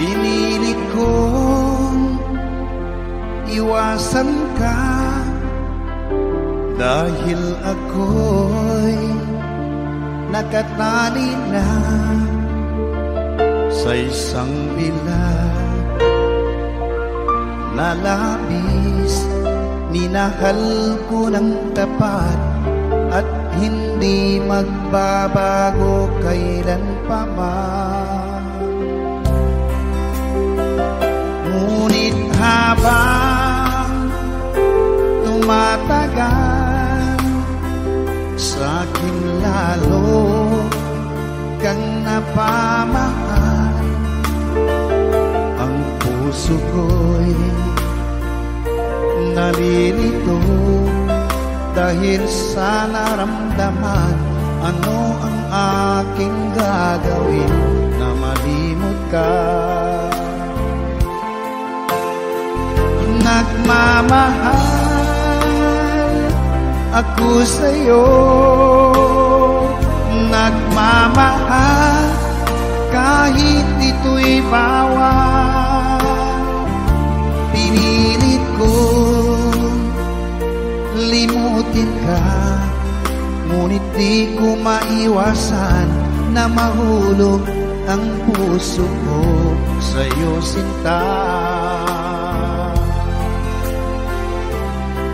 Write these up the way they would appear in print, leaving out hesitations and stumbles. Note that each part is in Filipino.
Pinilit kong iwasan ka dahil ako'y nakatali na sa isang bilag na labis. Minahal ko ng tapat at hindi magbabago kailan pa man. Ngunit habang tumatagal, sa'kin lalo kang napamahal. Ang puso ko'y nalilito dahil sa naramdaman. Ano ang aking gagawin na malimot ka? Nagmamahal ako sa'yo, nagmamahal kahit ito'y bawal. Pinilit ko limutin ka, ngunit di ko maiwasan na mahulog ang puso ko sa'yo, sinta.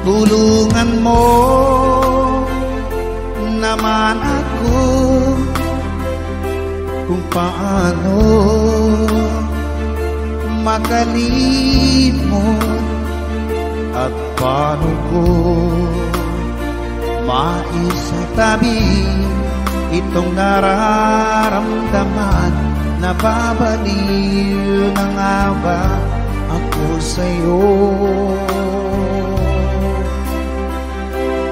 Tulungan mo naman ako kung paano makalimot at paano ko maisatabi itong nararamdaman. Nababaliw na nga ba ako sa'yo?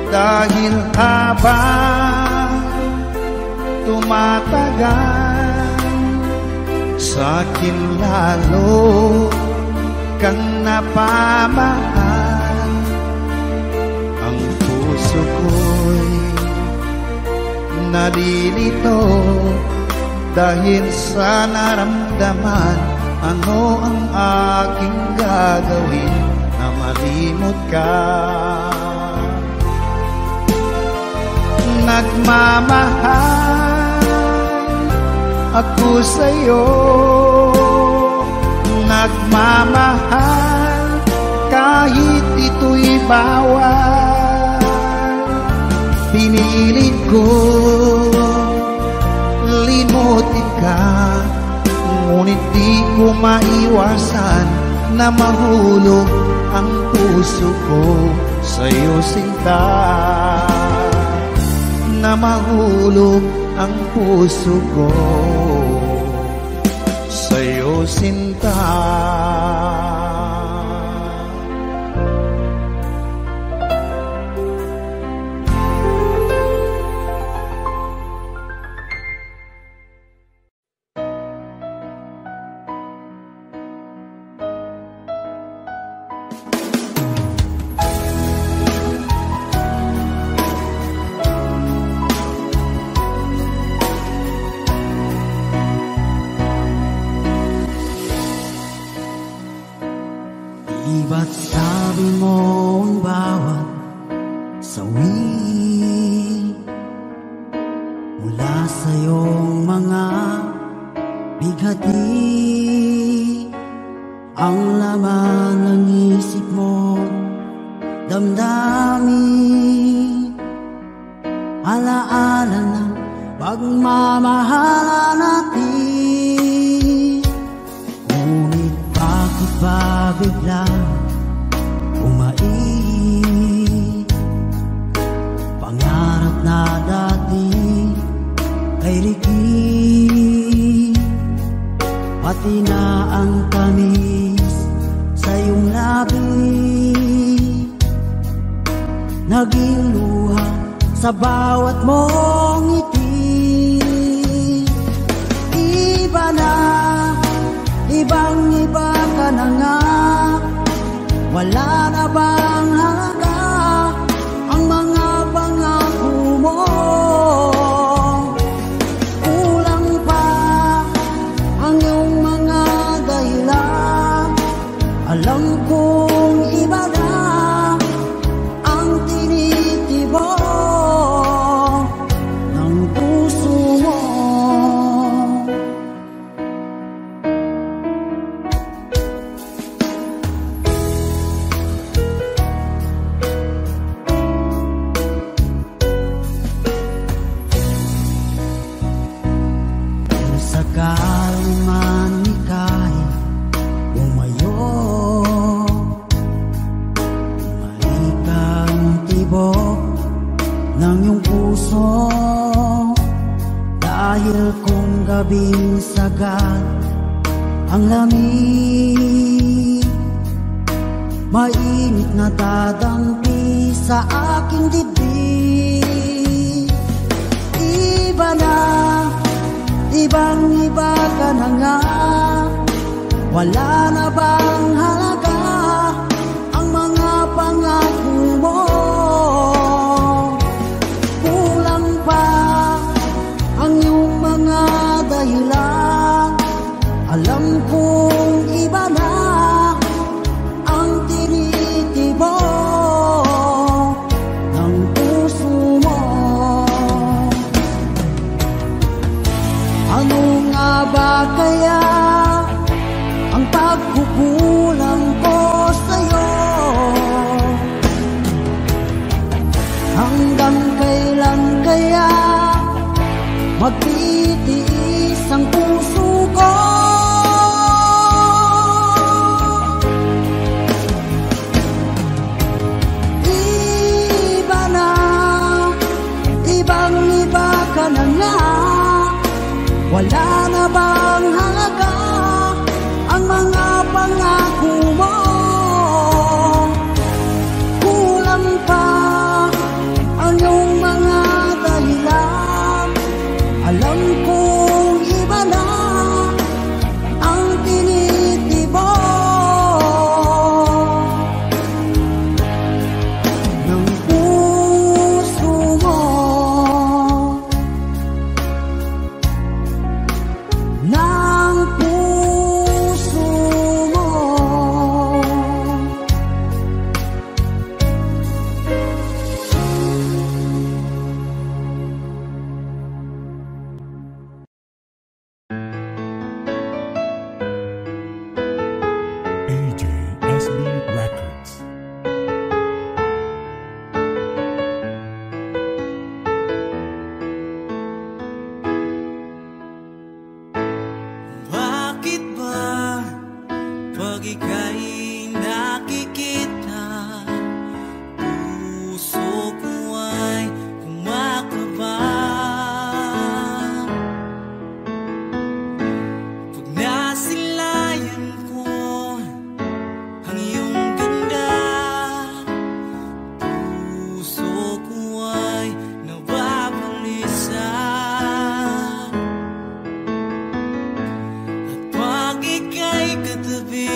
Dahil habang tumatagal, sa'kin lalo kang napamahal. Ang puso ko'y nalilito dahil sa naramdaman. Ano ang aking gagawin na malimot ka? Nagmamahal ako sa'yo, nagmamahal kahit ito'y bawal. Pinilit ko limutin ka, ngunit di ko maiwasan na mahulog ang puso ko sa'yo, sinta. Na mahulog ang puso ko sa'yo, sinta. Ba't sabi mo ang bawat sawi mula sa iyong mga bighati, ang laman ng isip mo, damdamin, alaala ng pagmamahalan natin. Ngunit bakit ba biglang pangarap na dati ay liki, pati na ang tamis sa iyong labi, naging luha sa bawat mong ngiti. Iba na, ibang-iba ka na nga, wala na bang halaga ang mga pangako mo? Kulang pa ang iyong mga naman ika'y umayo, bumalik ang tibok ng iyong puso. Dahil kung gabing sagad ang lamig, mainit na dadampi sa aking dibdib. Iba na, ibang iba ka na nga, wala na bang halaga ang mga pangako mo? Kulang pa ang iyong mga dahilan, alam kong iba na ang tinitibok ng puso mo. Ano nga ba kaya ang pagkukulang ko sa'yo? Hanggang kailan kaya magtitiis ang puso ko? Iba na, ibang iba ka na nga, wala na bang halaga ang mga pangako mo? Kulang pa ang iyong mga dahilan, alam kong iba na ang tinitibok ng puso mo. Ng puso mo. AJSB Records. Bakit ba pag ika'y nakikita, puso ko ay kumakaba? Pag nasilayan ko ang iyong ganda, puso ko ay nababalisa. Pag ika'y katabi,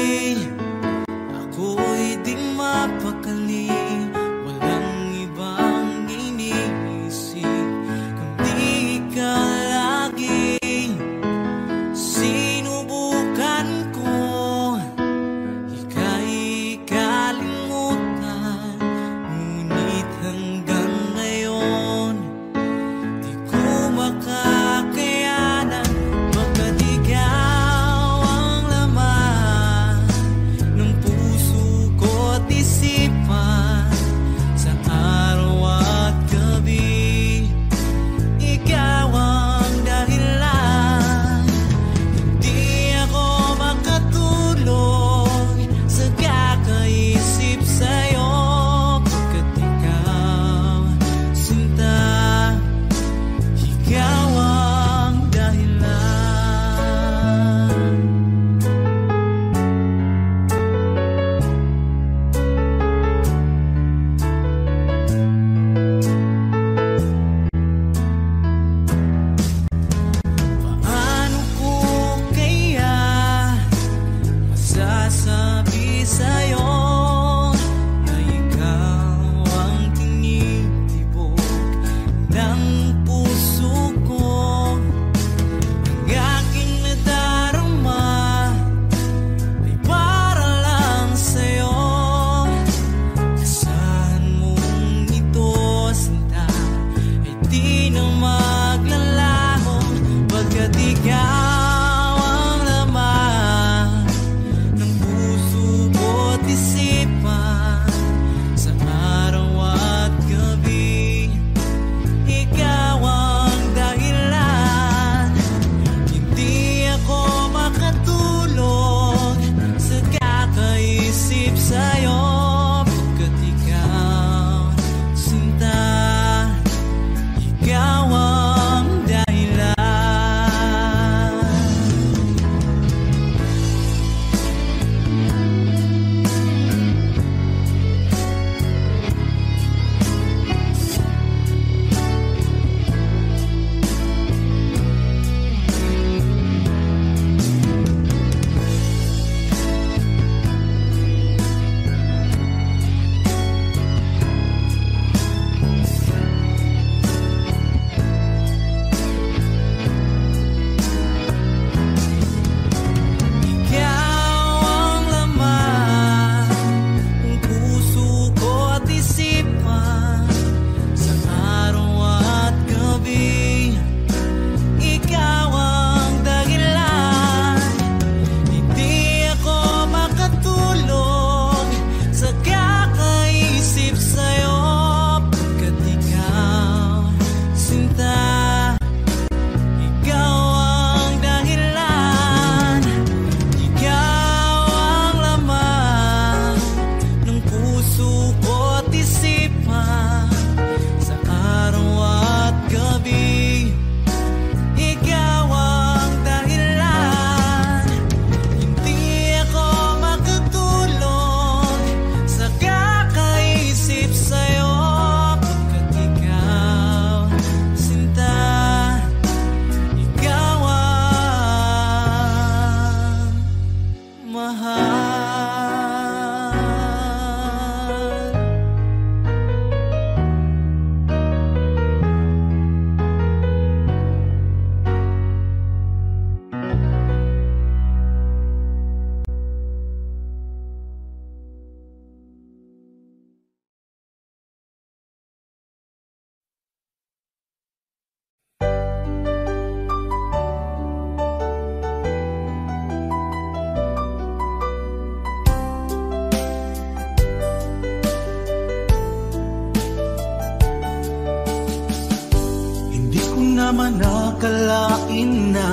naman nakalain na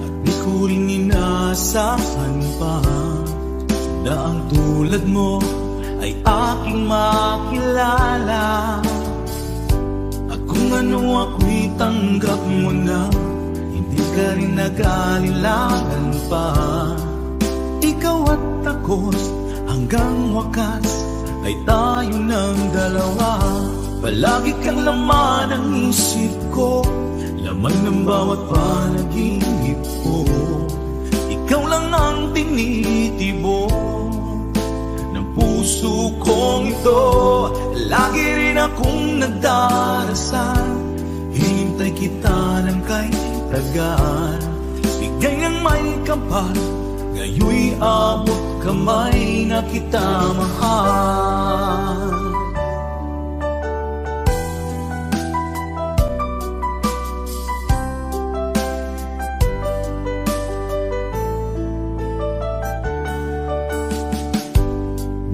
at di ko rin inasahan pa na ang tulad mo ay aking makilala. At kung ano ako'y tanggap mo na, hindi ka rin nag-alilangan pa. Ikaw at ako hanggang wakas ay tayo ng dalawa. Palagi kang laman ng isip ko, laman ng bawat panaginip ko. Ikaw lang ang tinitibok ng puso kong ito. Lagi rin akong nagdarasal, hinintay kita ng kay tagal. Bigay ng may kapal, ngayon'y abot kamay na kita mahal.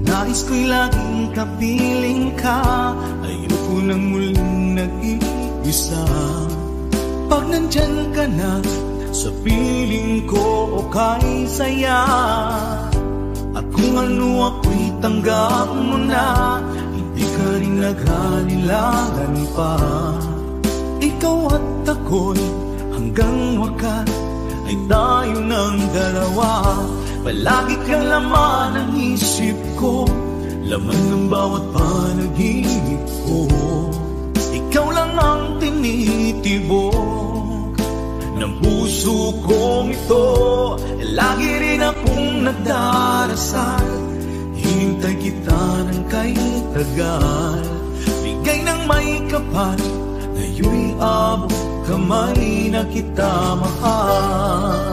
Nais ko'y laging kapiling ka, ayoko nang muling nag-iisa. Pag nandyan ka na, sa piling ko okay saya. At kung ano ako'y tanggap mo na, hindi ka rin nag-alilangan pa. Ikaw at ako'y hanggang wakas ay tayo ng dalawa. Palagi kang laman ng isip ko, laman ng bawat panaginip ko. Ikaw lang ang tinitibok ng puso kong ito. Lagi rin akong nagdarasal, hinintay kita ng kay tagal. Bigay ng may kapal, ngayon'y abot kamay na kita mahal.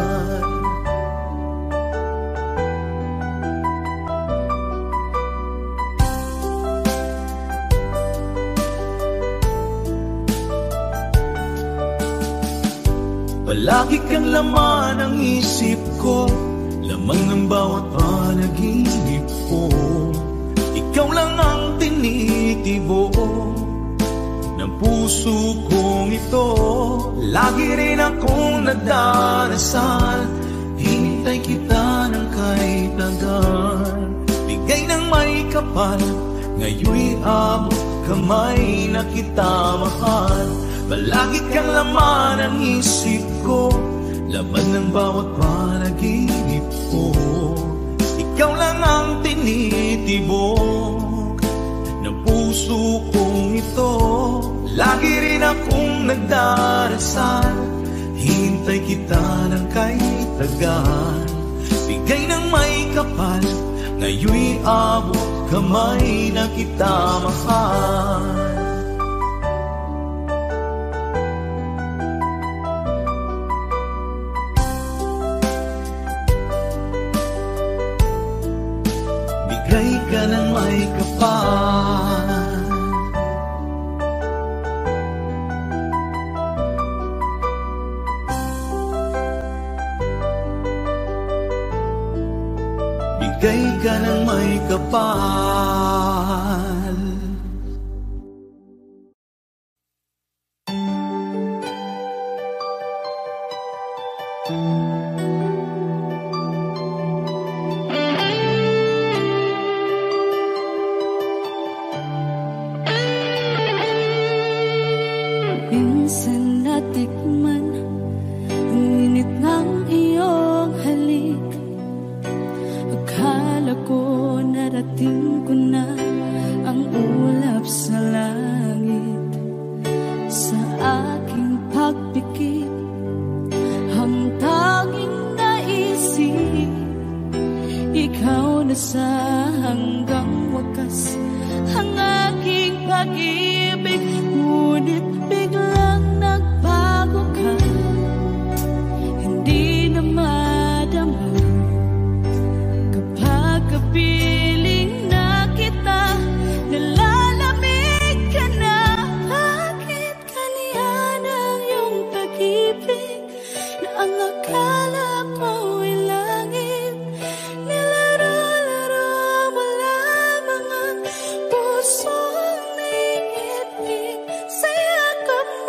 Palagi kang laman ng isip ko, laman ng bawat panaginip ko. Ikaw lang ang tinitibok ng puso kong ito. Lagi rin akong nagdarasal, hinintay kita ng kay tagal. Bigay ng may kapal, ngayon'y abot kamay na kita mahal. Palagi kang laman ng isip ko, laman ng bawat panaginip ko. Ikaw lang ang tinitibok ng puso kong ito. Lagi rin akong nagdarasal, hintay kita ng kay tagal. Bigay ng may kapal, ngayon'y abot kamay na kita mahal. Bigay ka ng may kapal, bigay ka ng may kapal. Minsan natikman ang init ng iyong halik. Akala ko narating ko na ang ulap sa langit. Sa aking pagpikit, ang tanging naisip, ikaw na sa hanggang wakas ang aking pag-ibig. Ngunit biglang nagbago ka, hindi na madama kapag kapiling na kita. Nalalamig ka na, bakit kaniyan ang iyong pag-ibig na ang akala ko ay langit? Nilaro-laro mo lamang ang pusong naiibig sa yakap mo.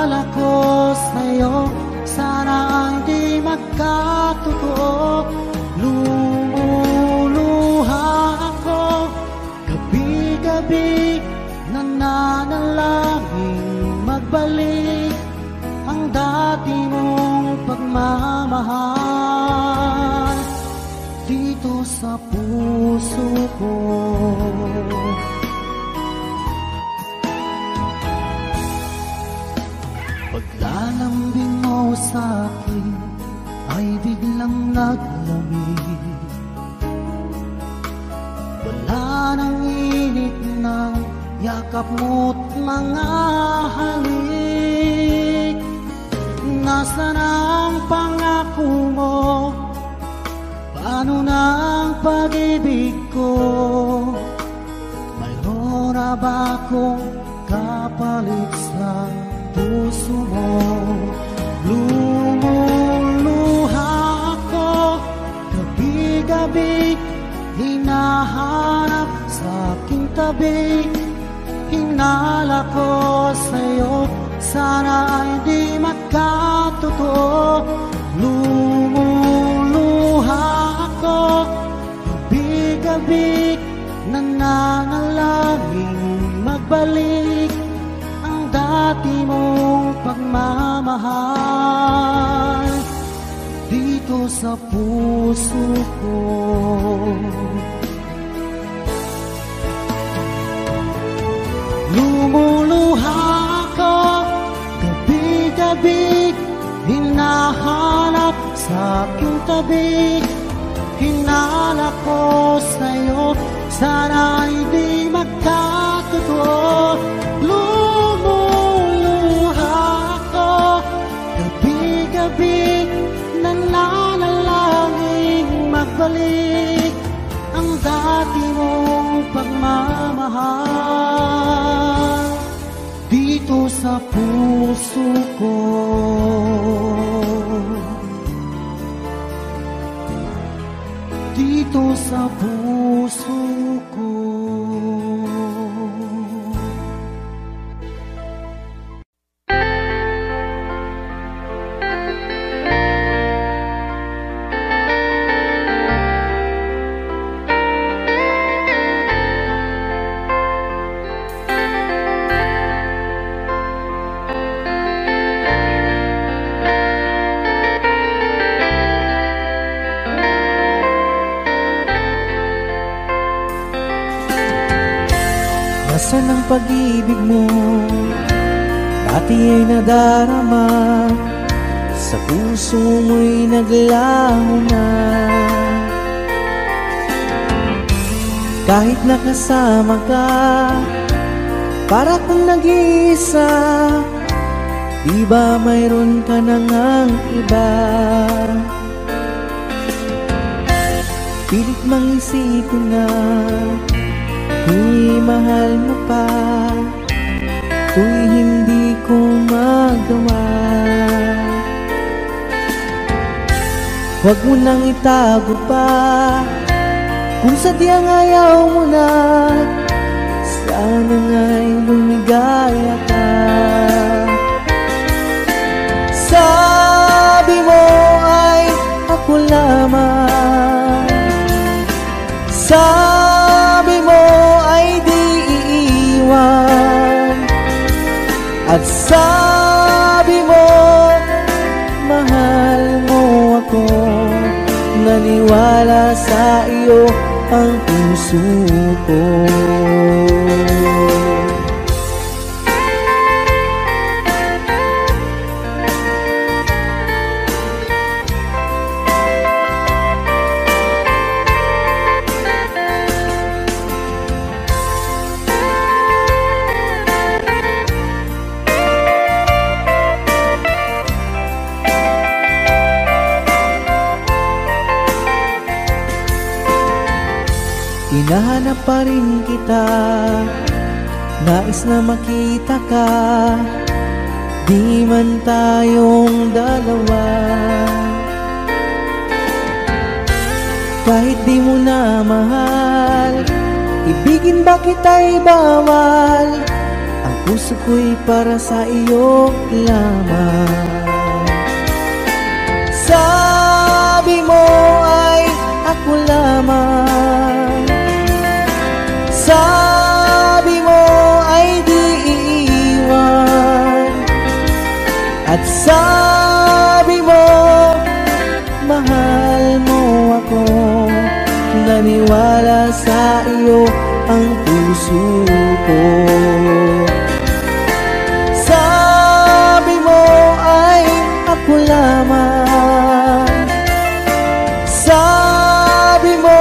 Hinala ko sa'yo, sana hindi magkatotoo. Lumuluha ako, gabi-gabi nananalangin magbalik ang dati mong pagmamahal dito sa puso ko. Paglalambing mo sa'kin ay biglang naglamig. Wala nang init ng yakap mo't mga halik. Nasaan ang pangako mo? Paano na ang pag-ibig ko? Mayroon na ba akong kapalit sa puso mo? Lumuluha ako, gabi-gabi hinahanap sa aking tabi. Hinala ko sa'yo, sana ay di magkatotoo. Lumuluha ako, gabi-gabi nananalangin magbalik ang dati mong pagmamahal dito sa puso ko. Lumuluha ako, gabi-gabi hinahanap sa aking tabi. Hinala ko sa'yo, sana hindi magkatotoo. Lumuluha ako, gabi-gabi nananalangin magbalik ang dati mong pagmamahal dito sa puso ko. Dito sa puso ko. Nasaan ang pag-ibig mo? Dati ay nadarama, sa puso mo'y naglaho na. Kahit nakasama ka, para kang nag-iisa. Di ba mayroon ka na ngang iba? Pilit mang isipin na di mahal mo pa, to'y hindi ko magawa. Huwag mo nang itago pa, kung sadyang ayaw mo na, sana nga'y lumigaya ka. Sabi mo ay ako lamang, sabi mo ay di iiwan, at sabi mo mahal mo ako. Naniwala sa iyo ang puso ko. Hinahanap pa rin kita, nais na makita ka, di man tayong dalawa. Kahit di mo na mahal, ibigin ba kita'y bawal? Ang puso ko'y para sa iyo lamang. Sabi mo ay ako lamang, sabi mo ay di iiwan, at sabi mo mahal mo ako. Naniwala sa iyo ang puso ko. Sabi mo ay ako lamang, sabi mo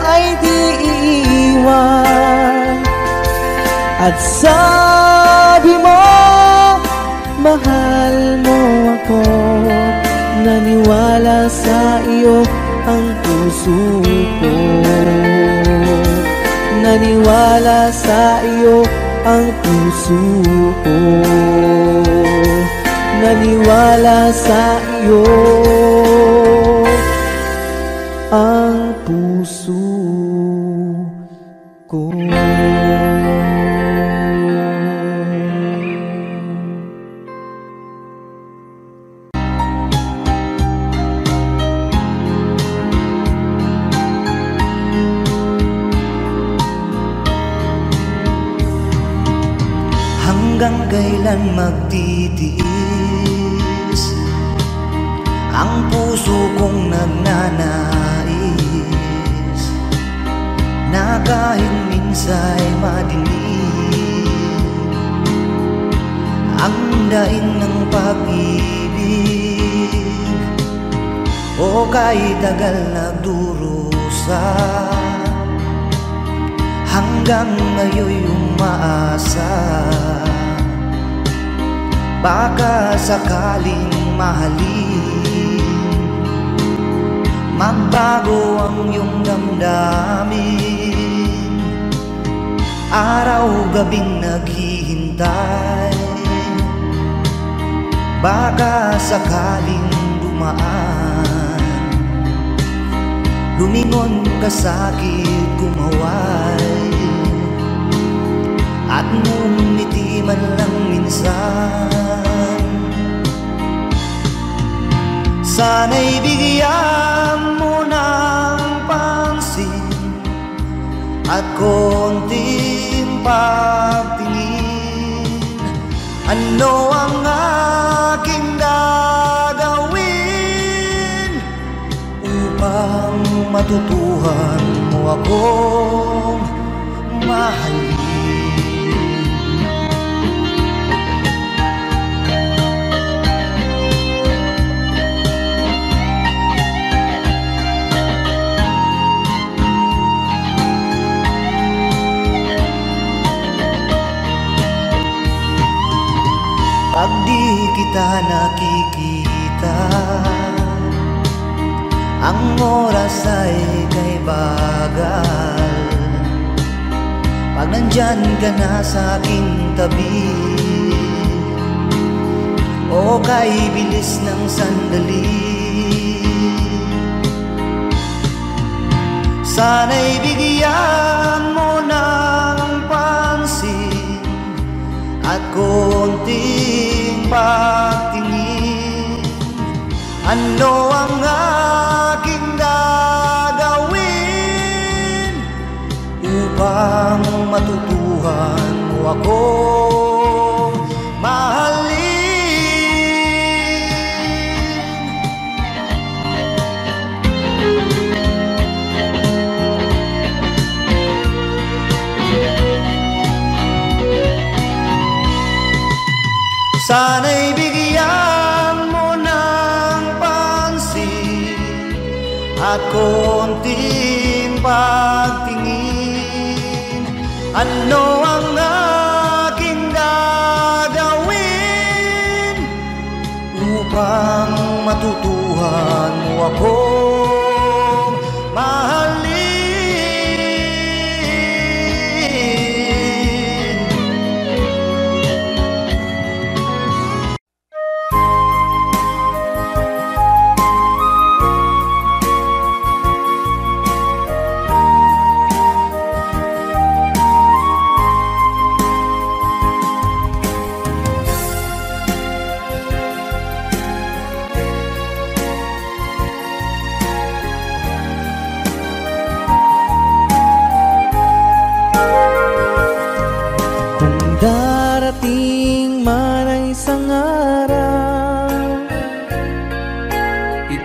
ay di iiwan, at sabi mo mahal mo ako. Naniwala sa iyo ang puso ko. Naniwala sa iyo ang puso ko. Naniwala sa iyo ang puso ko. Hanggang kailan magtitiis ang puso kong nagnanais, na kahit minsa'y madilim ang daing ng pag-ibig, o kahit tagal nagdurusa, hanggang ngayon'y umaasa. Baka sakaling mahalin, magbago ang iyong damdamin. Araw-gabing naghihintay, baka sakaling dumaan, lumingon ka sa'kin, kumaway, at ngumiti man lang minsan. Sana'y bigyan mo ng pansin at konting pagtingin. Ano ang aking gagawin upang matutuhan mo akong mahalin? Pag di kita nakikita, ang oras ay kay bagal. Pag nandyan ka na sa aking tabi, o kay bilis ng sandali, sana'y bigyan mo ng pansin at konting pagtingin. Ano ang aking gagawin upang matutuhan mo akong mahalin? Sana'y bigyan mo ng pansin at konting pagtingin. Ano ang aking gagawin upang matutuhan mo akong mahalin?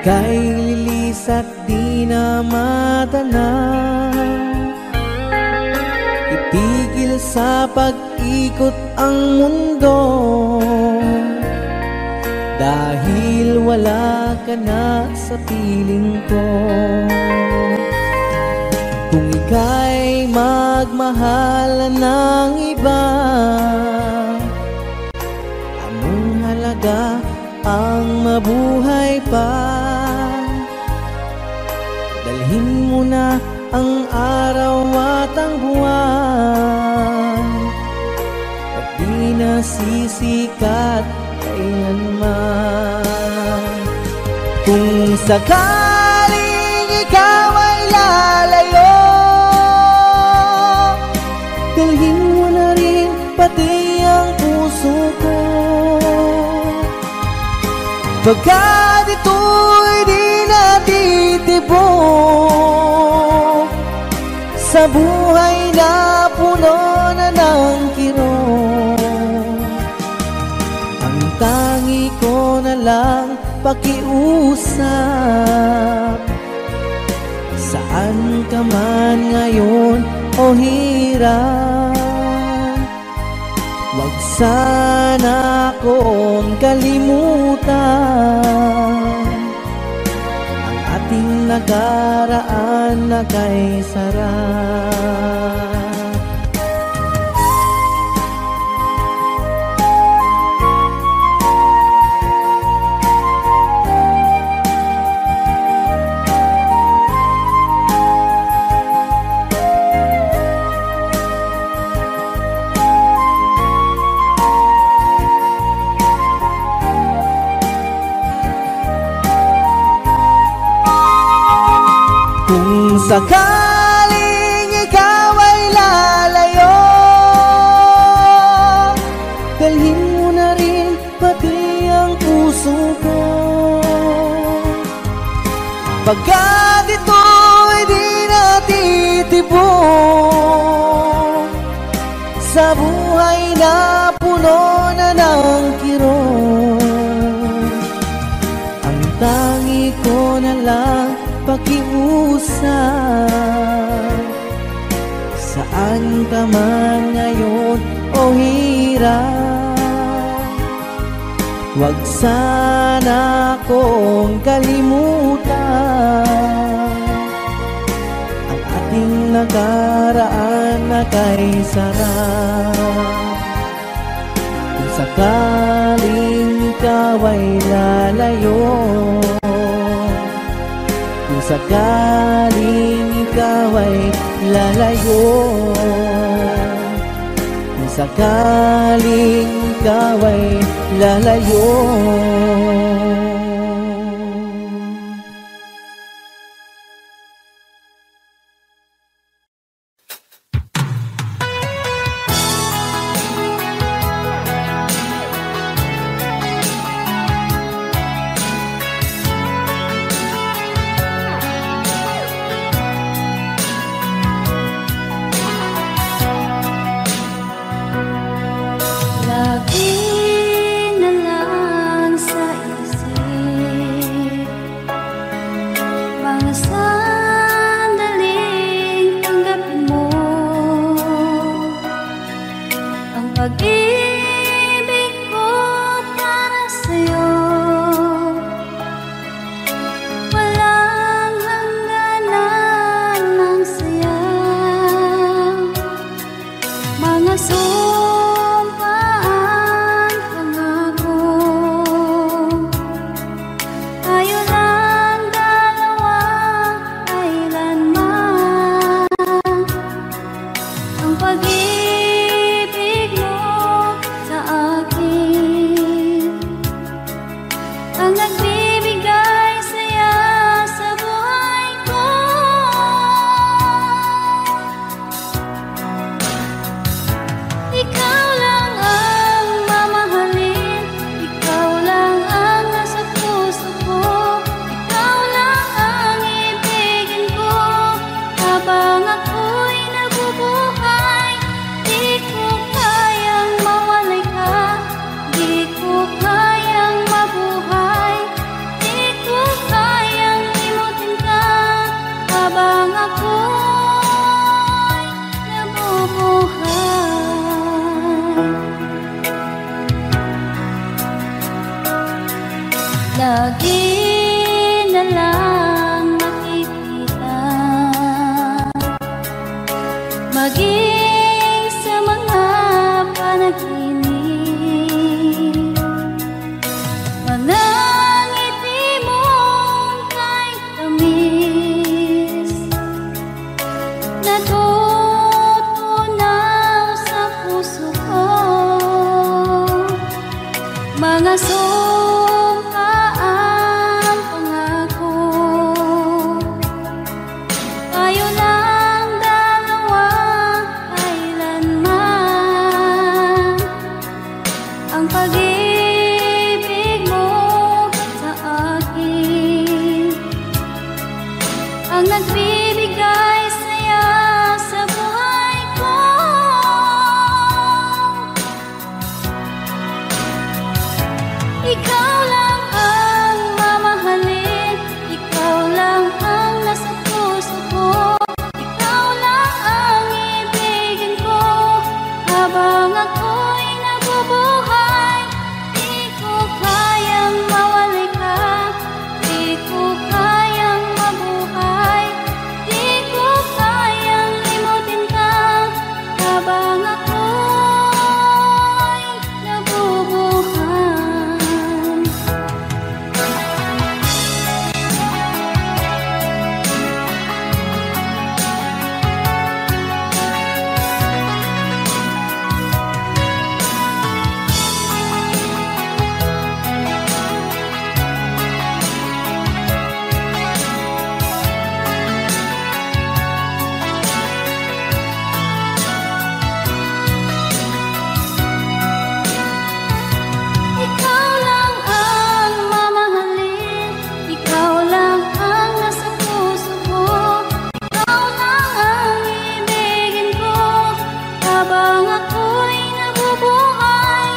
Ika'y lilis at di na madala, ipigil sa pag-ikot ang mundo, dahil wala ka na sa piling ko. Kung ika'y magmahal ng iba, anong halaga ang mabuhay pa? Dalhin mo na ang araw at ang buwan, at di na sisikat kailanman. Kung sakaling ikaw ay lalayo, dalhin mo na rin pati ang puso ko. Pagkat ito'y di natitibok sa buhay na puno na ng kirot, ang tangi ko na lang pakiusap. Saan ka man ngayon o hirap, wag sana akong kalimutan ang ating nakaraan na kay sarap. Kung sakaling ikaw ay lalayo, dalhin mo na rin pati ang puso ko. Pagkat ito'y di natitibok sa buhay na puno na ng kirot, ang tangi ko na lang pakiusap. Saan ka man ngayon o hirap, wag sana akong kalimutan ang ating nakaraan na kay sarap. Kung sakaling ikaw ay lalayo, kung sakaling ikaw ay lalayo, kung sakaling ikaw ay lalayo. Lagi na lang makikita, maging sa mga panaginip, mga ngiti mong kahit tamis, natutunaw sa puso ko, mga sumkaang pangako. Tayo lang dalawa kailanman, ang pag-ibig mo sa akin ang nagbibigay saya sa buhay ko. Ikaw lang ang mamahalin, ikaw lang ang nasa puso ko, ikaw lang ang ibigin ko habang ako'y nabubuhay. Di ko kayang mawalay ka, di ko kayang mabuhay, di ko kayang limutin ka habang ako'y nabubuhay. Ikaw lang ang mamahalin, ikaw lang ang nasa puso ko, ikaw lang ang ibigin ko habang ako'y nabubuhay.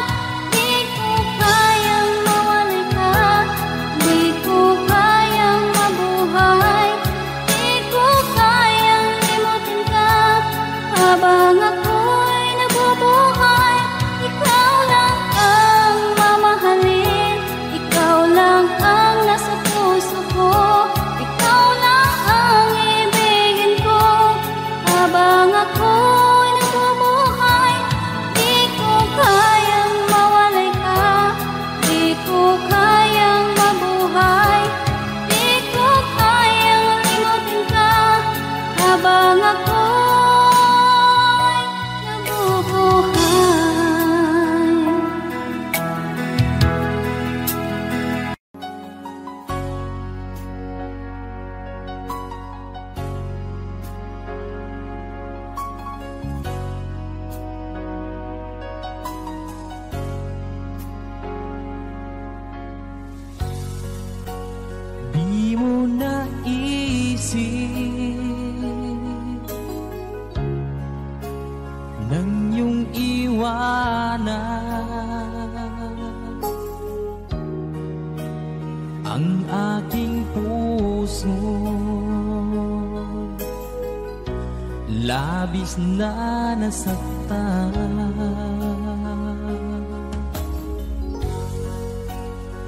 Di ko kayang mawalay ka, di ko kayang mabuhay, di ko kayang limutin ka habang ako'y nabubuhay. Ikaw lang ang mamahalin, ikaw lang ang nasa puso ko, ikaw lang ang ibigin ko habang ako'y nabubuhay. Di ko kayang mawalay ka, di ko kayang mabuhay, di ko kayang limutin ka habang ako'y nabubuhay. Di mo naisip nang iyong iwanan ang aking puso, labis na nasaktan.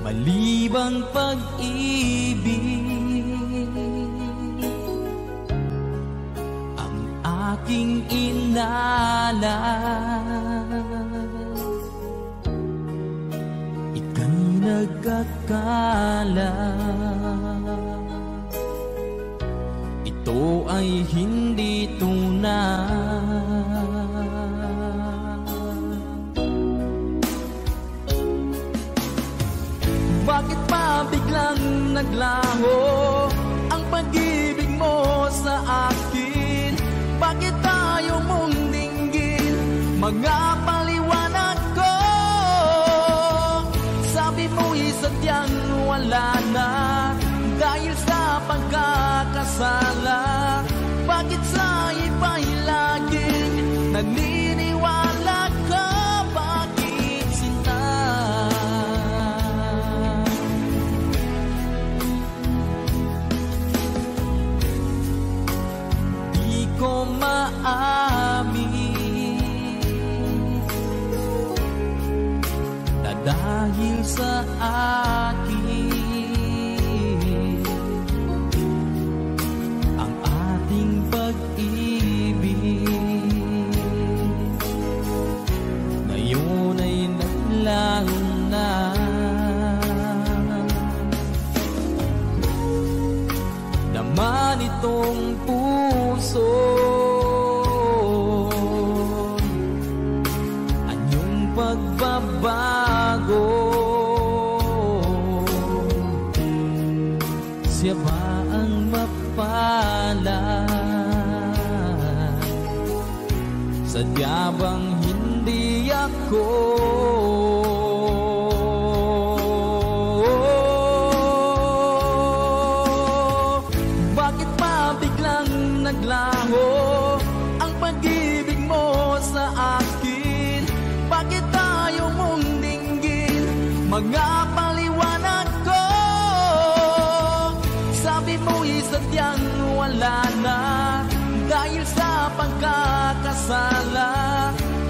Malibang pag-ibig ang aking inalas, ika'y nagkakala ito ay hindi tunay. Bakit pa biglang naglaho ang pag-ibig mo sa akin? Bakit tayo mong dinggin mga paliwanag ko? Sabi mo'y sadyang wala na dahil sa pagkakasala. Bakit sa iba'y laging naniniwala ka? Bakit sinta? Di ko maamin na dahil sa akin atong puso. Anyong pagbabago, siya ba ang mapalad? Sadya bang hindi ako? Bakit pa biglang naglaho ang pag-ibig mo sa akin? Bakit tayo mong dinggin mga paliwanag ko? Sabi mo'y sadyang wala na dahil sa pagkakasala.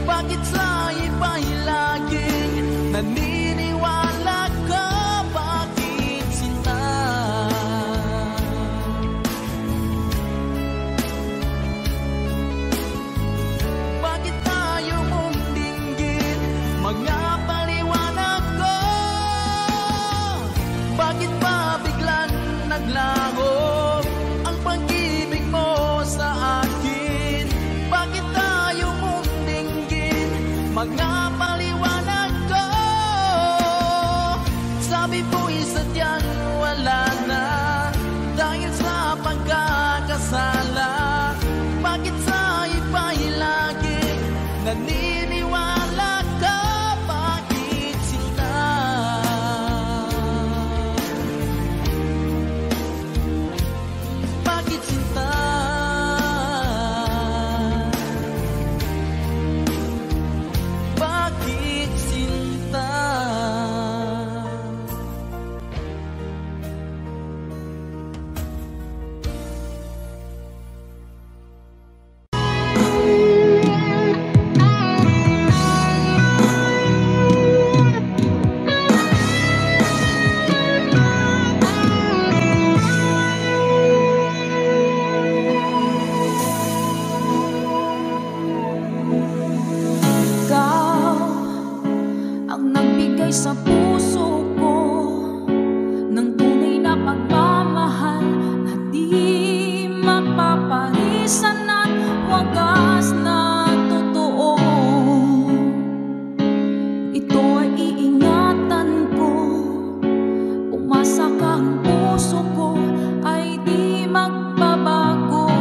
Bakit sa iba'y laging naniniwala ka? Bakit sinta? Bakit tayo mong dinggin mga paliwanag ko? Bakit ba biglang naglaho ang pag-ibig mo sa akin? Bakit tayo mong dinggin mga paliwanag ko? Sabi mo'y sadyang wala na dahil sa pagkakasala. Bakit sa iba'y laging naniniwala ka? Bakit sinta? Bakit sinta? Bakit sinta? Ikaw ang nagbigay sa puso ko ng tunay na pagmamahal na di mapaparisan at wagas na totoo. Ito ay iingatan ko, umasa ka ang puso ko ay di magbabago.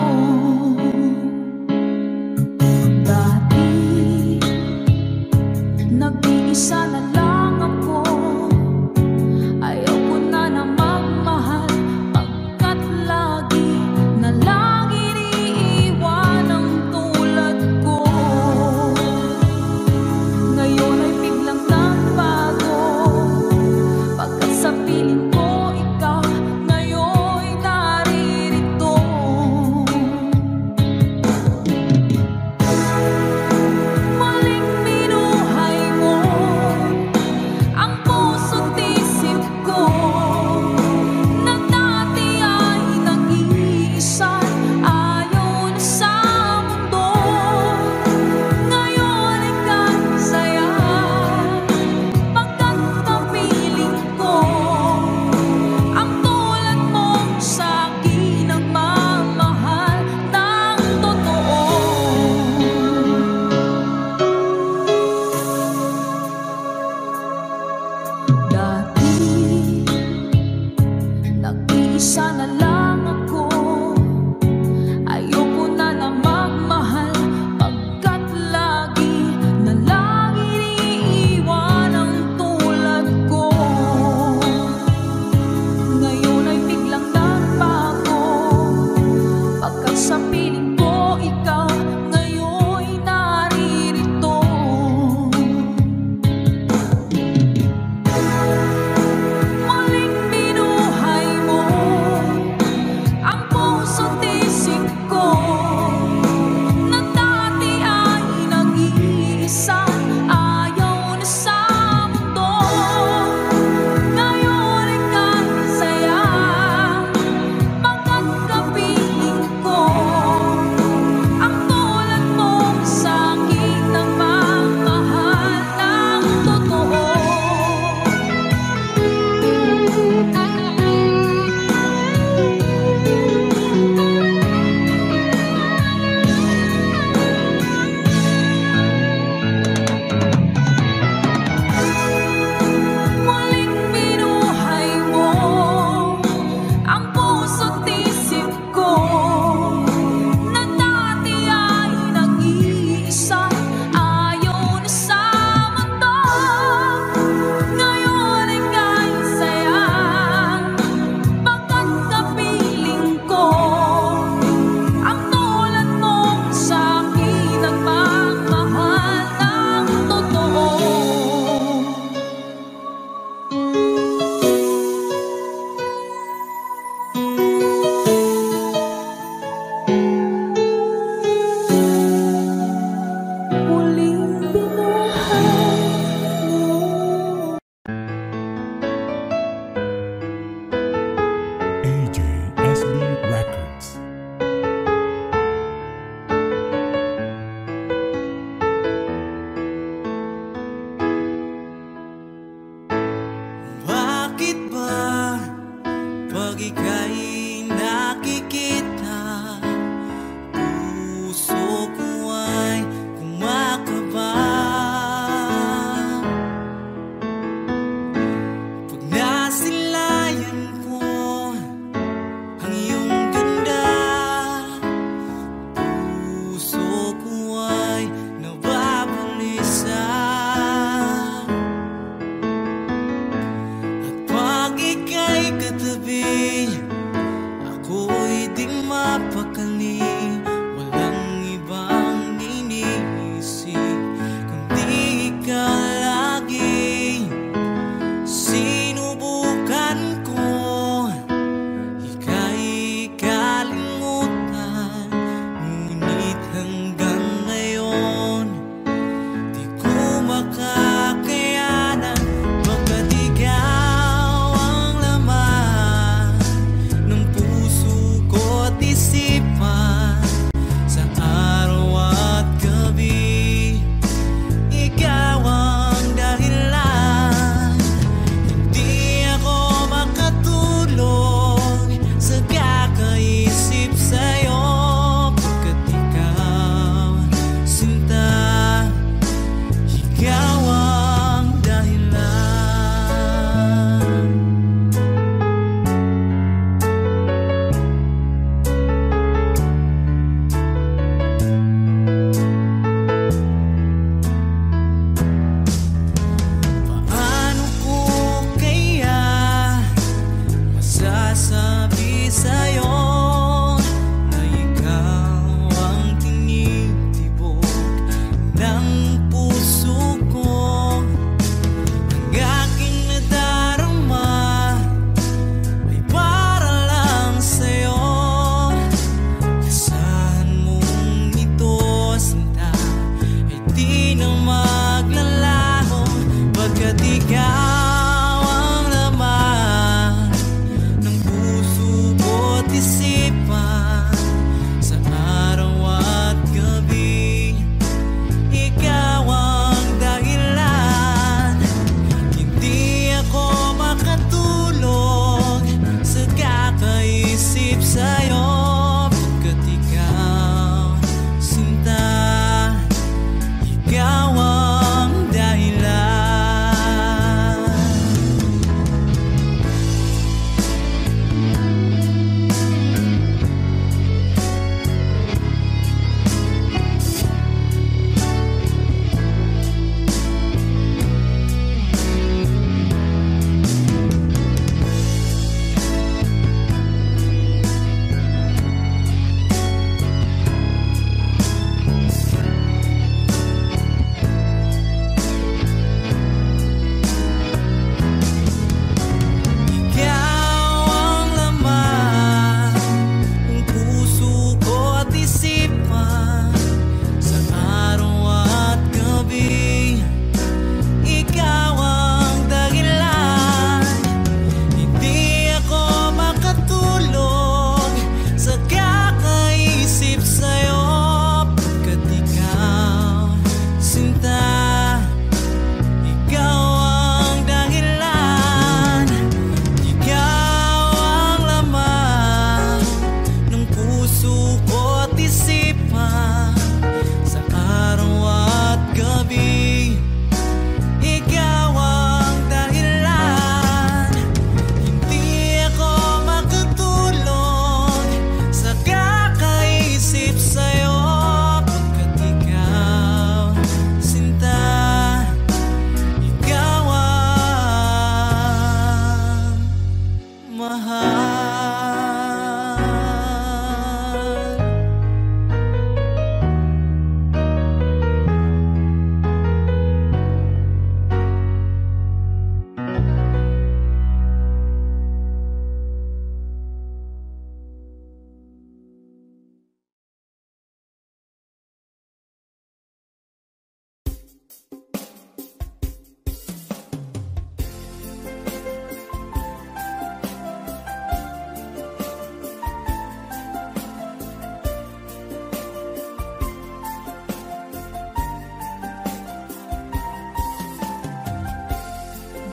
Dati nag-iisa na lang ako, ayaw ko na na magmahal pagkat lagi na lang iniiwan ang tulad ko. Ngayon ay biglang nagbago pagkat sa piling ko ikaw ngayon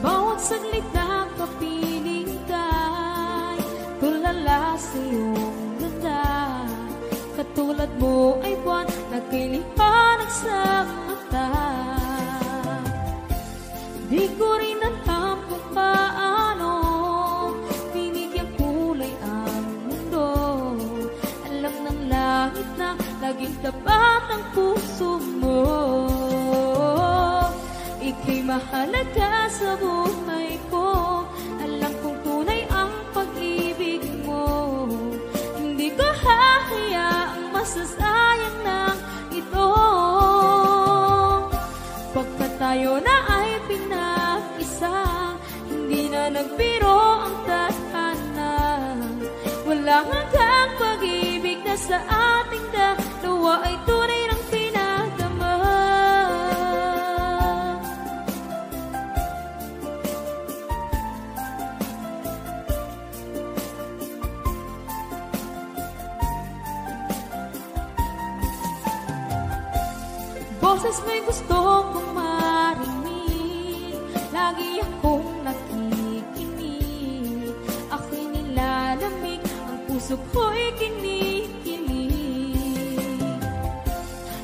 Bawat saglit na kapiling ka'y tulala sa iyong ganda. Katulad mo ay buwan na kay liwanag sa mata. Di ko rin alam kung paano binigyan kulay ang mundo. Alam ng langit na laging tapat ang puso mo. Ika'y mahalaga sa buhay ko. Alam kong tunay ang pag-ibig mo. Hindi ko hahayaang masasayang ng ito. Pagkat tayo na ay pinag-isa, hindi na nagbiro ang tadhana. Walang hanggang pag-ibig na sa ating dalawa ay tunay ng pinagdama. Boses may gusto kong marinig, lagi akong nakikinig. Ako'y nilalamig, ang puso ko'y kinikilig.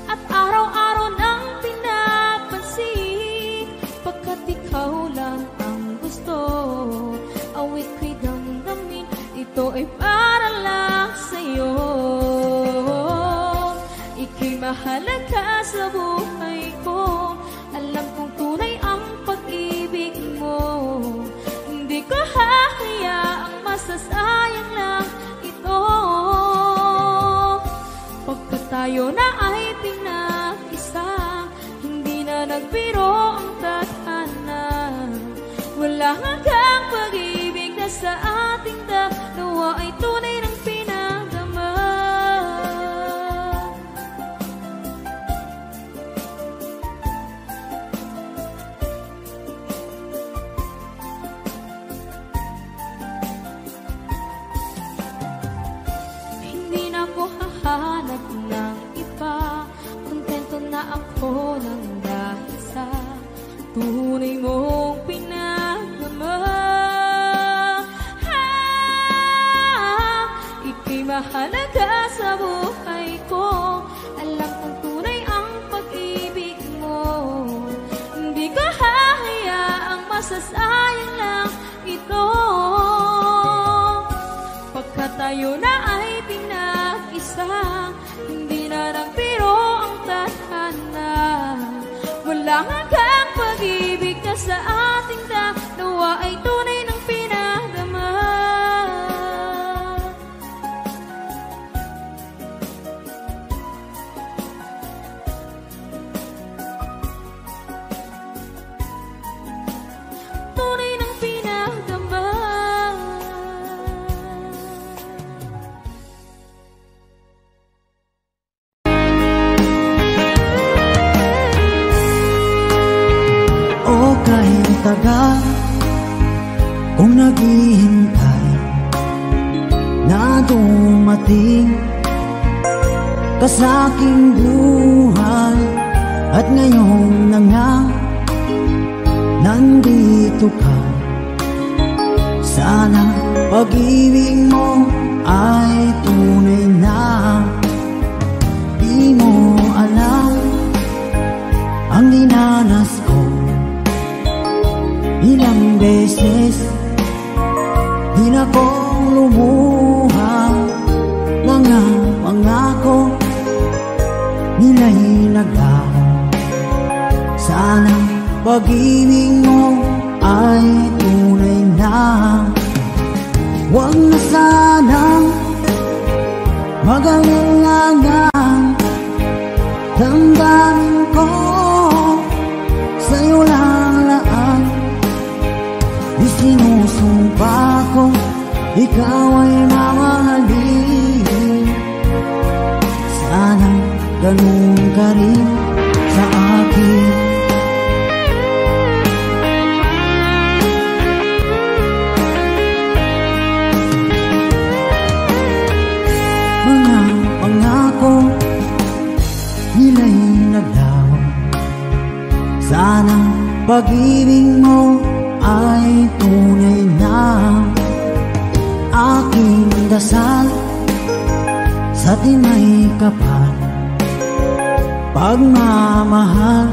At araw-araw nang pinapansin, pagkat ikaw lang ang gusto. Awit ko'y damdamin, ito ay para lang sa'yo. Ika'y mahalaga sa buhay ko. Alam kong tunay ang pag-ibig mo. Hindi ko hahayaang masasayang lang ito. Pagkat tayo na ay pinag-isa, hindi na nagbiro ang tadhana. Wala hanggang pag-ibig na sa ating dalawa ay tunay ng pinagdama. Hindi na ko hahanap ng iba, kontento na ako ng dahil sa tunay mong pinagdama. Ika'y mahalaga sa buhay ko. Alam kong tunay ang pag-ibig mo. Hindi ko hahayaang masasayang lang ito. Pagkat tayo na ay pinag-isa, hindi na nagbiro ang tadhana. Wala hanggang pag-ibig na sa ating dalawa ay tunay ng pinagdama. Tunay ng pinagdama. O kahit tagal kung naghihintay na dumating ka sa aking buhay, at ngayon na nga nandito ka. Sana pag-ibig mo ay tunay na. Di mo alam ang dinanas ko. Ilang beses din akong lumuha. Mga pangako nila'y naglaho. Sana pag-ibig mo ay tunay na. Magalinlangan damdamin ko, sa'yo lang laan. Isinusumpa ko, ikaw ay mamahalin. Sana ganun ka rin sa akin. Mga pangako nila'y naglaho. Sana pag-ibig mo ay tunay na. Aking dasal sa tinay kapal, pagmamahal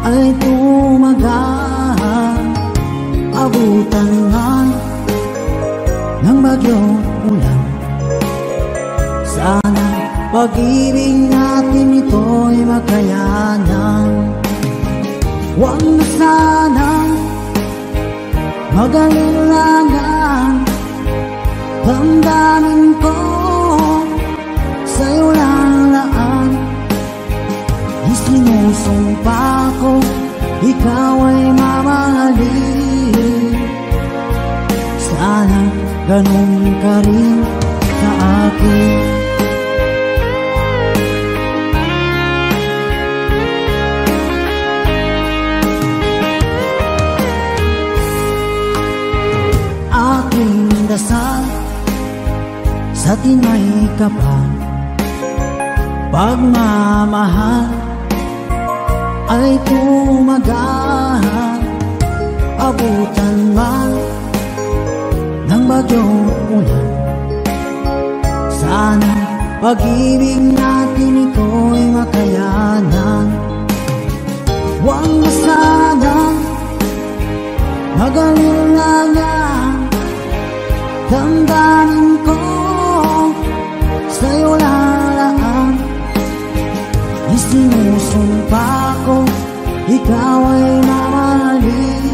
ay tumagal. Abutan man ng bagyong ulan, sana pag-ibig natin ito'y makayanan. Huwag na sanang magalinlangan, damdamin ko, sa'yo lang laan. Isinusumpa ko, ikaw ay mamahalin. Sana ganun ka rin sa akin. Aking dasal sa tinay kapal, pagmamahal ay tumagal. Abutan man ng bagyong ulan, sana pag-ibig natin ito'y makayanan. Huwag na sanang magalinlangan, damdamin ko, sa'yo lalaan. Isinusumpa ko, ikaw ay mamahalin.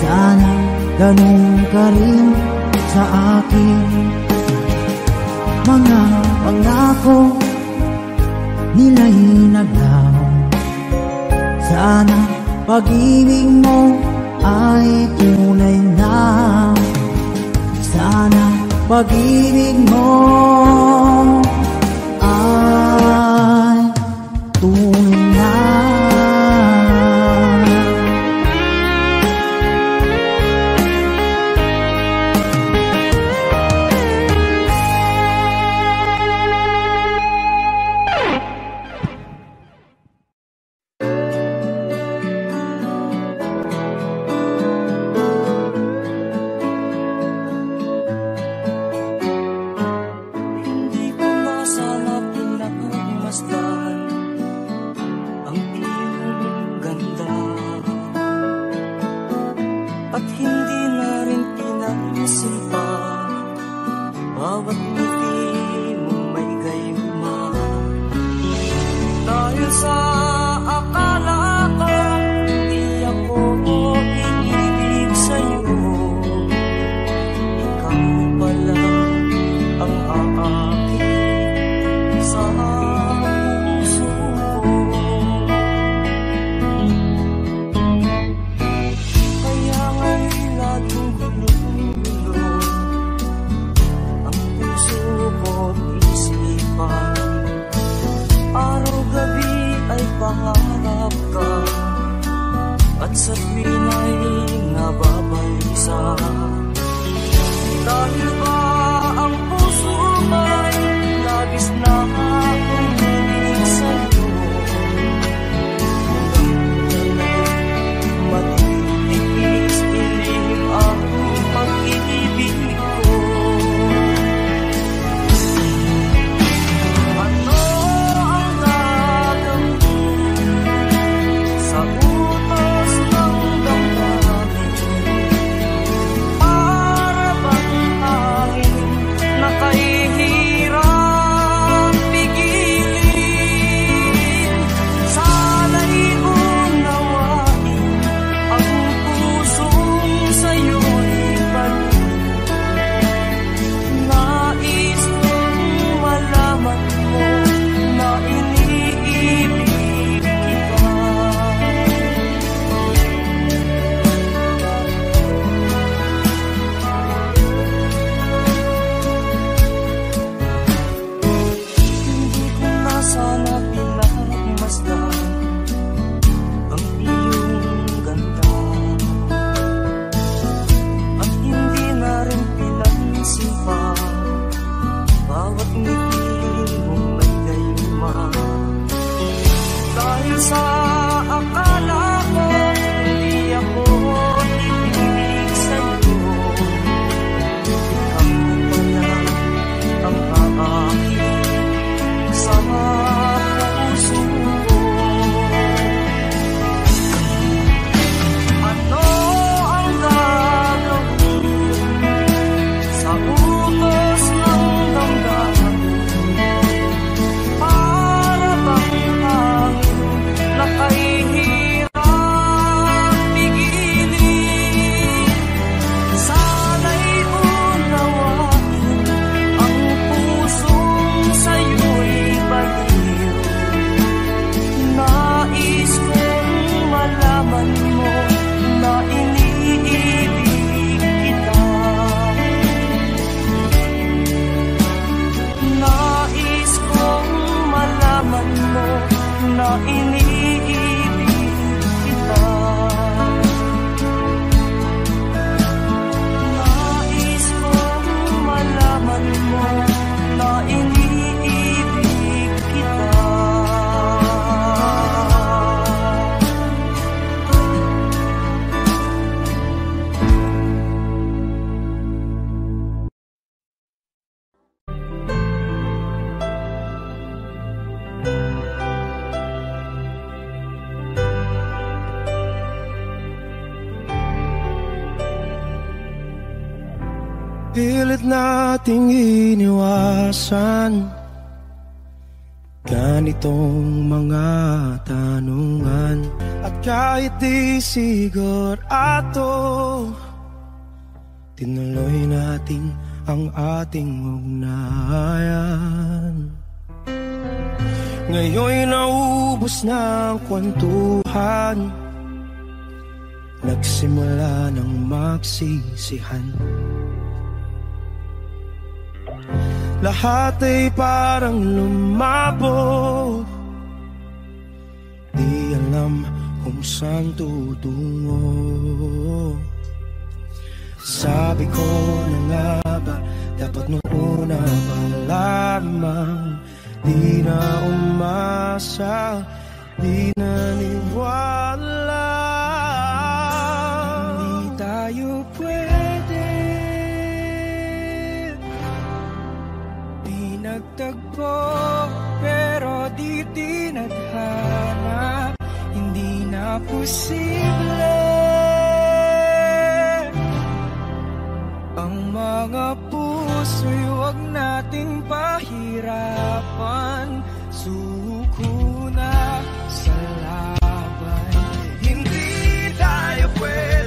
Sana ganun ka rin sa akin. Mga pangako nila'y naglaho. Sana pag-ibig mo ay tunay na. Sana pag-ibig mo ay tunay na. Para bang Pilit nating iniwasan ganitong mga tanungan. At kahit di sigurado, tinuloy natin ang ating ugnayan. Ngayon'y naubos na ang kwentuhan, nagsimula ng magsisihan. Lahat ay parang lumabo, di alam kung saan tutungo. Sabi ko na nga ba, dapat nung una pa lamang, di na umasa, di naniwala. Hindi tayo pwede, di nagtagpo, pero di tinadhana. Hindi na posible ang mga puso'y huwag nating pahirapan. Suko na sa laban, hindi tayo pwede.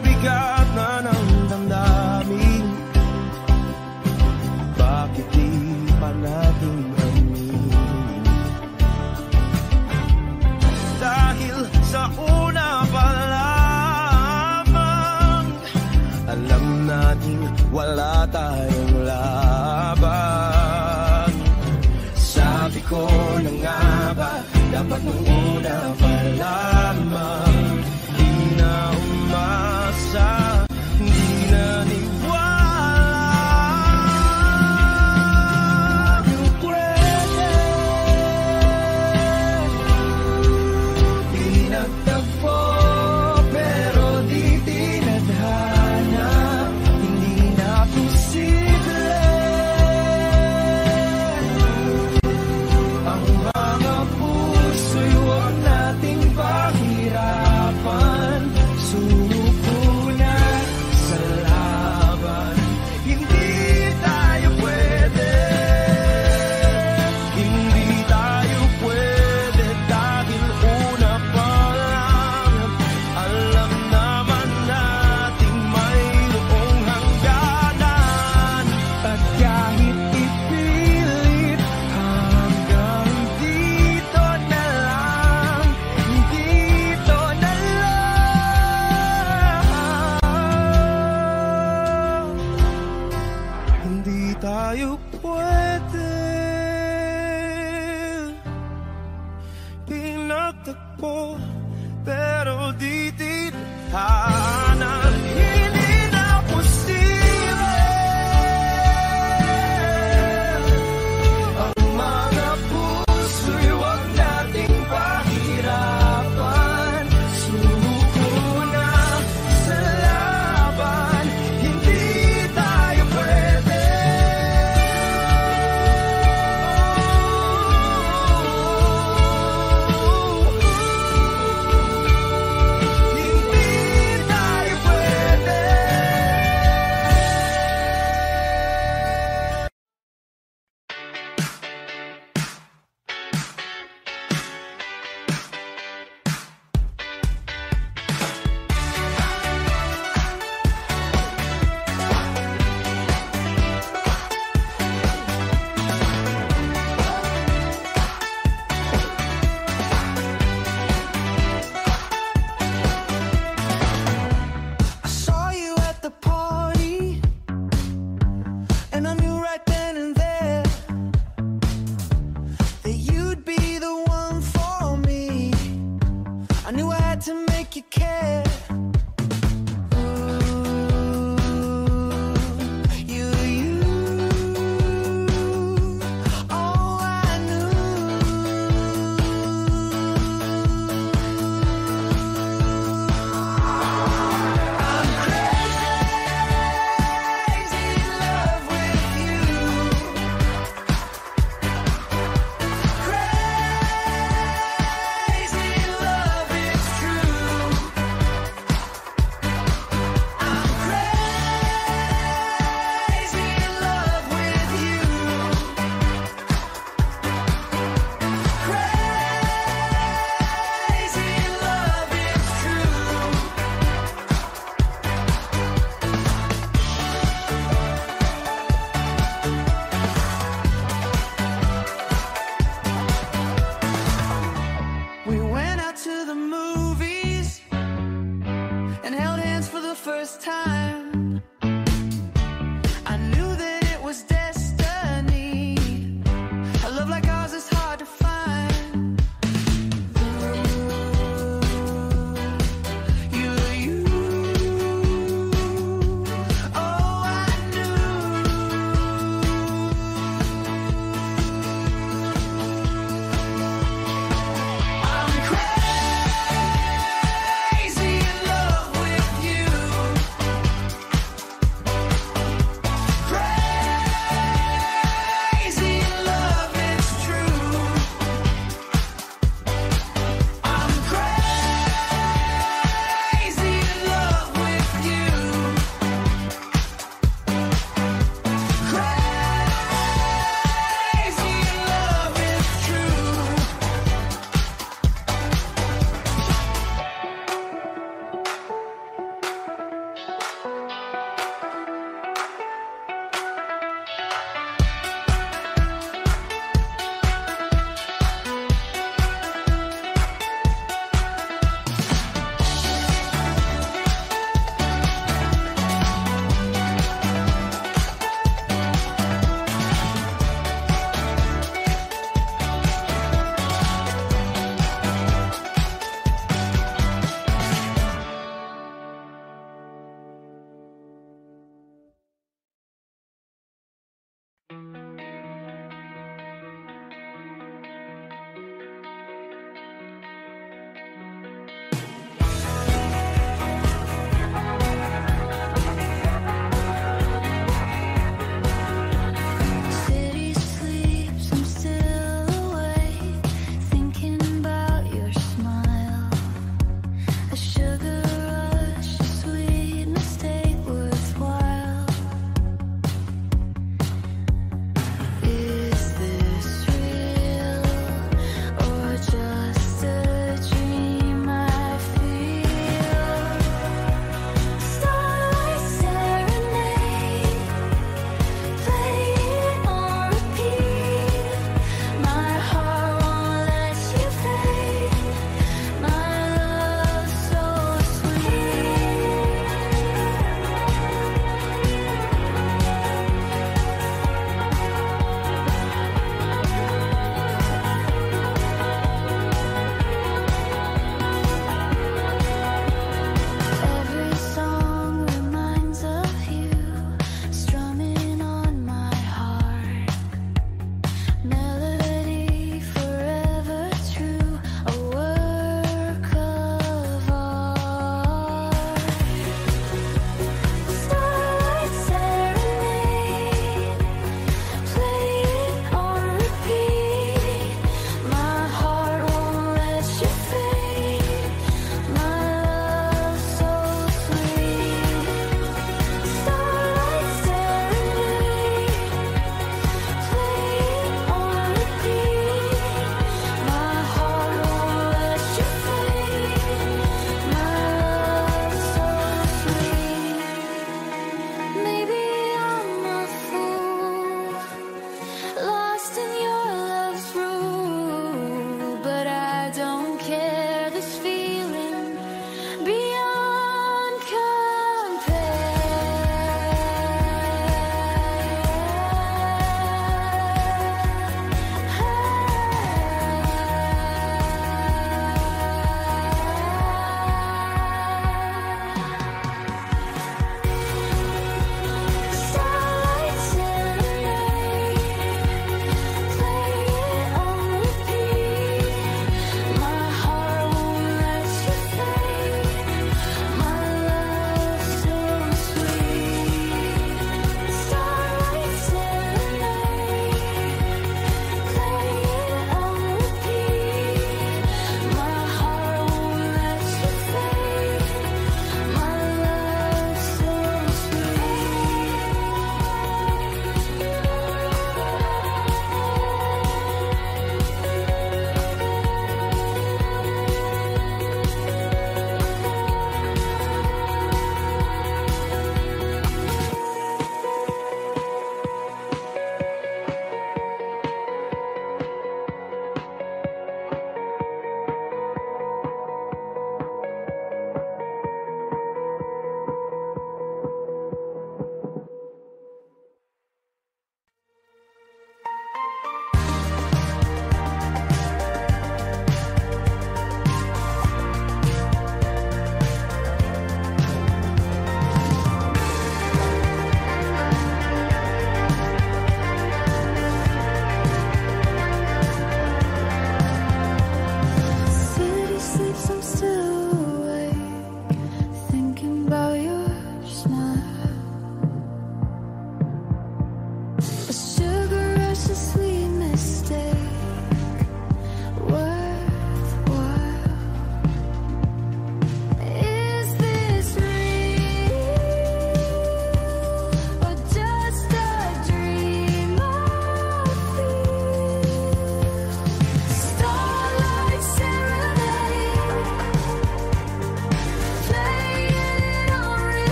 Bigat na ng damdamin, bakit di pa natin aminin? Dahil sa una pa lamang, alam natin wala tayong laban. Sabi ko na nga ba, dapat nung una pa lamang, di na umasa, hindi na niwala. Yung pwede, di nagtagpo, pero di tinadhana. Hindi na posible ang mga puso'y huwag nating pahirapan. Suko na sa laban, hindi tayo pwede, hindi tayo pwede. Dahil una pa lang, alam naman natin mayroong hangganan. At kahit ipilit, hanggang dito na lang, dito na lang. Hindi tayo pwede, pinagtagpo, pero di tinadhana. Hindi na posible ang mga puso'y huwag nating pahirapan. Suko na sa laban, hindi tayo pwede. Hindi tayo pwede.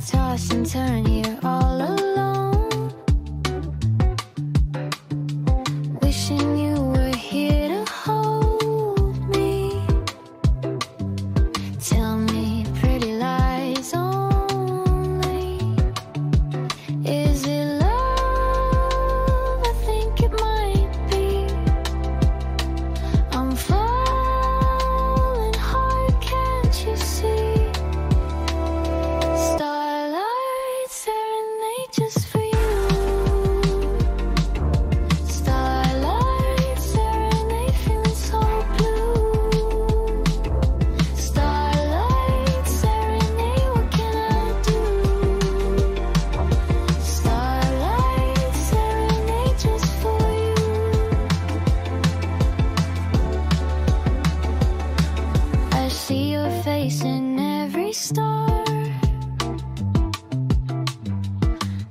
toss and turn here all alone, wishing you were here to hold me. Tell me pretty lies only. Is it love? I think it might be. I'm falling hard, can't you see? Starlight serenade just for you. Starlight serenade, feeling so blue. Starlight serenade, what can I do? Starlight serenade just for you. I see your face in every star,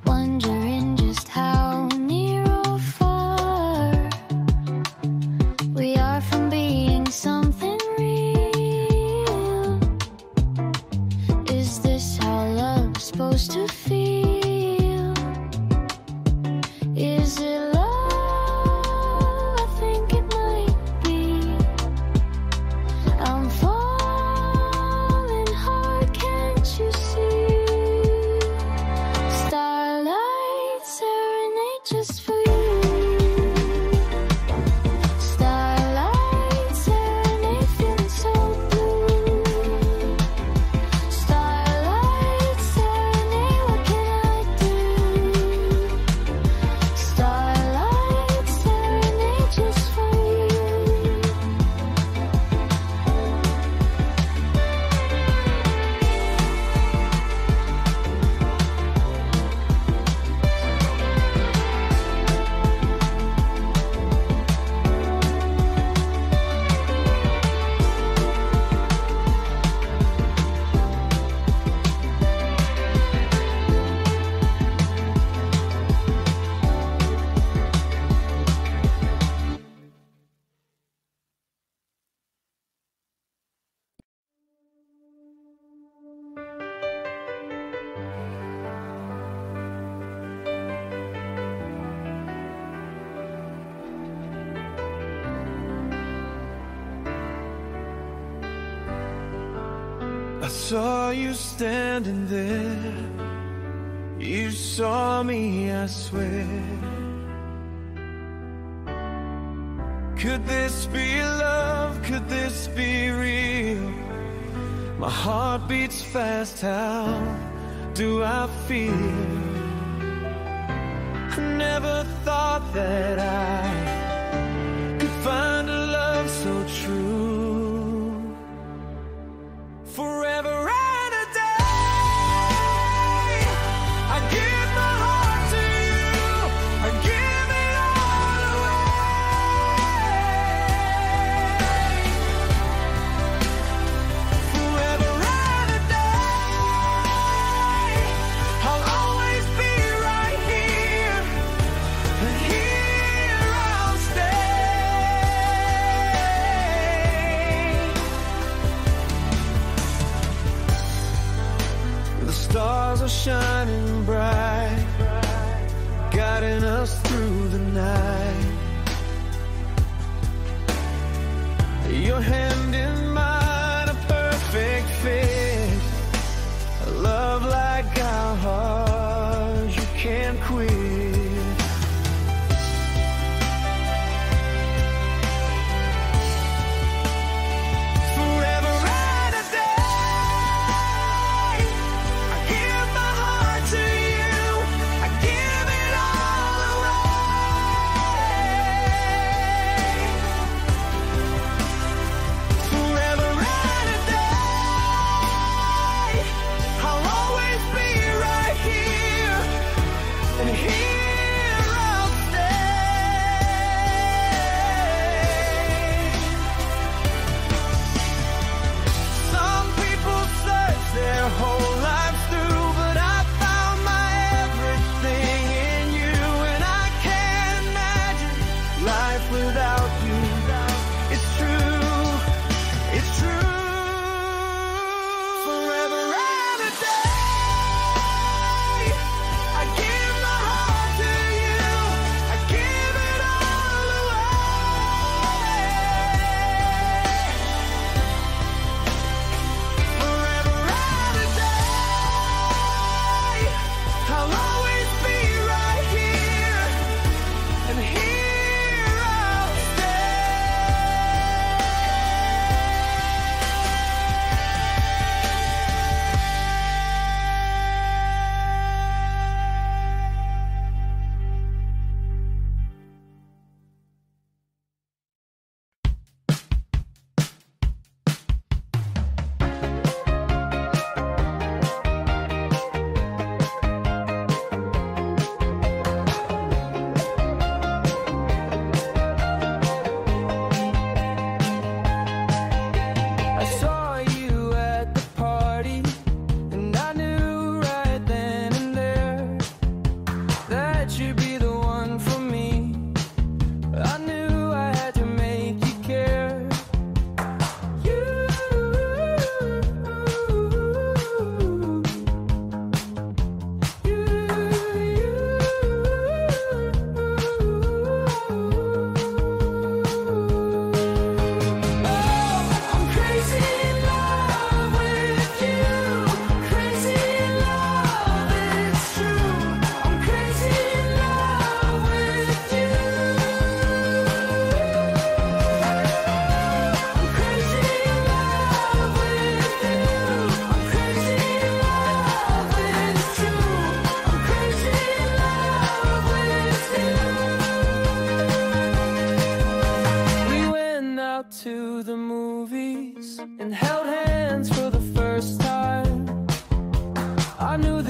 wondering just how near or far we are from being something real. Is this how love's supposed to feel? Is it love? I think it might be. I'm falling hard, can't you see? Starlight serenade just for you. Starlight serenade, feeling so blue. Starlight serenade, what can I do? Starlight serenade just for you. I saw you standing there. You saw me, I swear. Could this be love? Could this be real? My heart beats fast, how do I feel? I never thought that I could find a love so true. Forever and a day, I give my heart to you, I give it all away. Forever and a day, I'll always be right here, and here I'll stay. The stars are shining bright, guiding us through the night. Your hand in mine, a perfect fit. A love like ours, you can't quit. Forever and a day, I give my heart to you, I give it all away. Forever and held hands for the first time. I knew